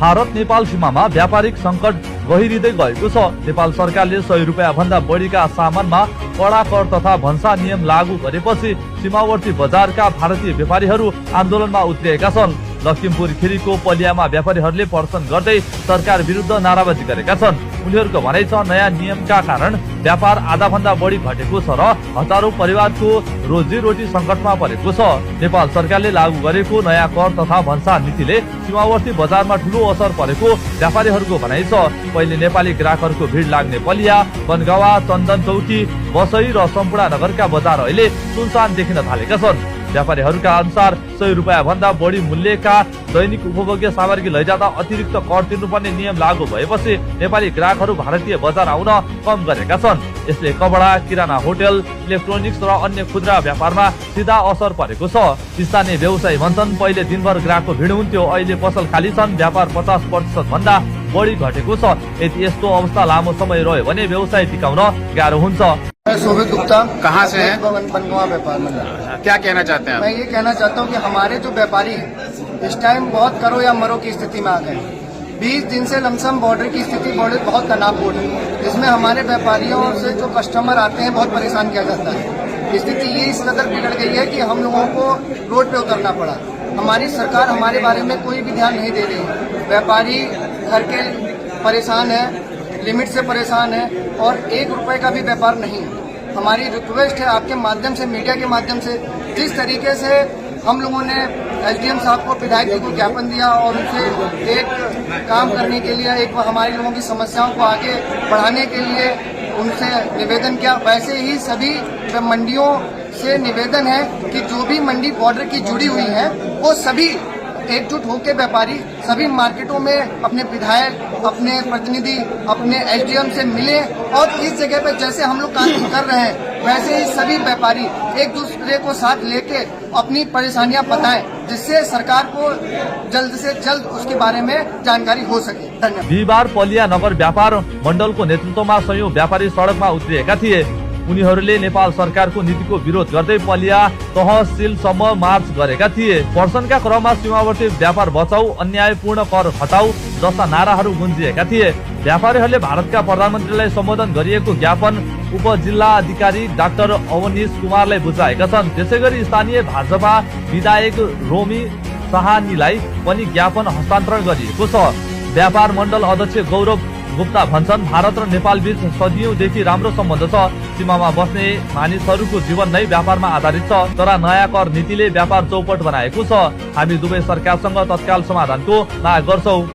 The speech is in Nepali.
भारत नेपाल सीमामा व्यापारिक संकट गहिरिँदै गएको छ। नेपाल सरकारले 100 रुपैयाँ भन्दा बढीका सामानमा कडा कर तथा भन्सा नियम लागू गरेपछि सीमावर्ती बजारका भारतीय व्यापारीहरू आन्दोलनमा उत्रिएका छन्। लखिमपुर खिरीको पलियामा व्यापारीहरूले प्रदर्शन गर्दै सरकार विरुद्ध नाराबाजी गरेका छन्। उनीहरूको भनाइ छ, नयाँ नियमका कारण व्यापार आधा भन्दा बढी घटेको छ र हजारौं परिवारको रोजीरोटी संकटमा परेको छ। नेपाल सरकारले लागू गरेको नयाँ कर तथा भन्सा नीतिले सीमावर्ती बजारमा ठूलो असर परेको व्यापारीहरूको भनाइ छ। पहिले नेपाली ग्राहकहरूको भिड लाग्ने पलिया, बनगावा, चन्दन चौकी, बसई र सम्पूर्ण नगरका बजार अहिले सुनसान देखिन थालेका छन्। व्यापारीहरूका अनुसार 100 रुपैयाँ भन्दा बढी मूल्यका दैनिक उपभोग्य सामग्री लैजाँदा अतिरिक्त कर तिर्नुपर्ने नियम लागू भएपछि नेपाली ग्राहकहरू भारतीय बजार आउन कम गरेका छन्। यसले कपडा, किराना, होटल, इलेक्ट्रोनिक्स र अन्य खुद्रा व्यापारमा सीधा असर परेको छ। स्थानीय व्यवसायी भन्छन्, पहिले दिनभर ग्राहकको भिड हुन्थ्यो, अहिले पसल खाली छन्, व्यापार 50% भन्दा बढी घटेको छ। यदि यस्तो अवस्था लामो समय रह्यो भने व्यवसाय टिकाउन गाह्रो हुन्छ। मैं शोभित गुप्ता कहाँ से हैं? बनगांव व्यापार मंडल। क्या कहना चाहते हैं? मैं ये कहना चाहता हूँ कि हमारे जो व्यापारी हैं इस टाइम बहुत करो या मरो की स्थिति में आ गए। 20 दिन से लमसम बॉर्डर की स्थिति बहुत तनावपूर्ण है। इसमें हमारे व्यापारियों से जो कस्टमर आते हैं बहुत परेशान किया जाता है। स्थिति ये इस कदर बिगड़ गई है कि हम लोगों को रोड पे उतरना पड़ा। हमारी सरकार हमारे बारे में कोई भी ध्यान नहीं दे रही। व्यापारी घर के परेशान है, लिमिट से परेशान है और 1 रुपए का भी व्यापार नहीं है। हमारी रिक्वेस्ट है आपके माध्यम से, मीडिया के माध्यम से, जिस तरीके से हम लोगों ने एसडीएम साहब को, विधायक जी को ज्ञापन दिया और उनसे एक काम करने के लिए, एक हमारे लोगों की समस्याओं को आगे बढ़ाने के लिए उनसे निवेदन किया, वैसे ही सभी मंडियों से निवेदन है कि जो भी मंडी बॉर्डर की जुड़ी हुई है वो सभी एकजुट होकर व्यापारी सभी मार्केटों में अपने विधायक, अपने प्रतिनिधि, अपने एसडीएम से मिले और इस जगह पे जैसे हम लोग काम कर रहे हैं वैसे ही सभी व्यापारी एक दूसरे को साथ लेके अपनी परेशानियां बताएं, जिससे सरकार को जल्द से जल्द उसके बारे में जानकारी हो सके। धन्यवाद। बिहिबार पलिया नगर व्यापार मण्डलको नेतृत्वमा संयौं व्यापारी सडकमा उत्रिएका थिए। उनीहरूले नेपाल सरकारको नीतिको विरोध गर्दै पलिया तहसिलसम्म मार्च गरेका थिए। प्रदर्शनका क्रममा सीमावर्ती व्यापार बचाऊ, अन्यायपूर्ण कर हटाऊ जस्ता नाराहरू गुन्जिएका थिए। व्यापारीहरूले भारतका प्रधानमन्त्रीलाई सम्बोधन गरिएको ज्ञापन उपजिल्ला अधिकारी डाक्टर अवनीश कुमारलाई बुझाएका छन्। त्यसैगरी स्थानीय भाजपा विधायक रोमी साहानीलाई पनि ज्ञापन हस्तान्तरण गरिएको छ। व्यापार मण्डल अध्यक्ष गौरव गुप्ता भन्छन्, भारत र नेपाल बीच सदियौंदेखि राम्रो सम्बन्ध छ। सीमामा बस्ने मानिसहरूको जीवन नै व्यापारमा आधारित छ, तर नयाँ कर नीतिले व्यापार चौपट बनाएको छ। हामी दुवै सरकारसँग तत्काल समाधानको माग गर्छौं।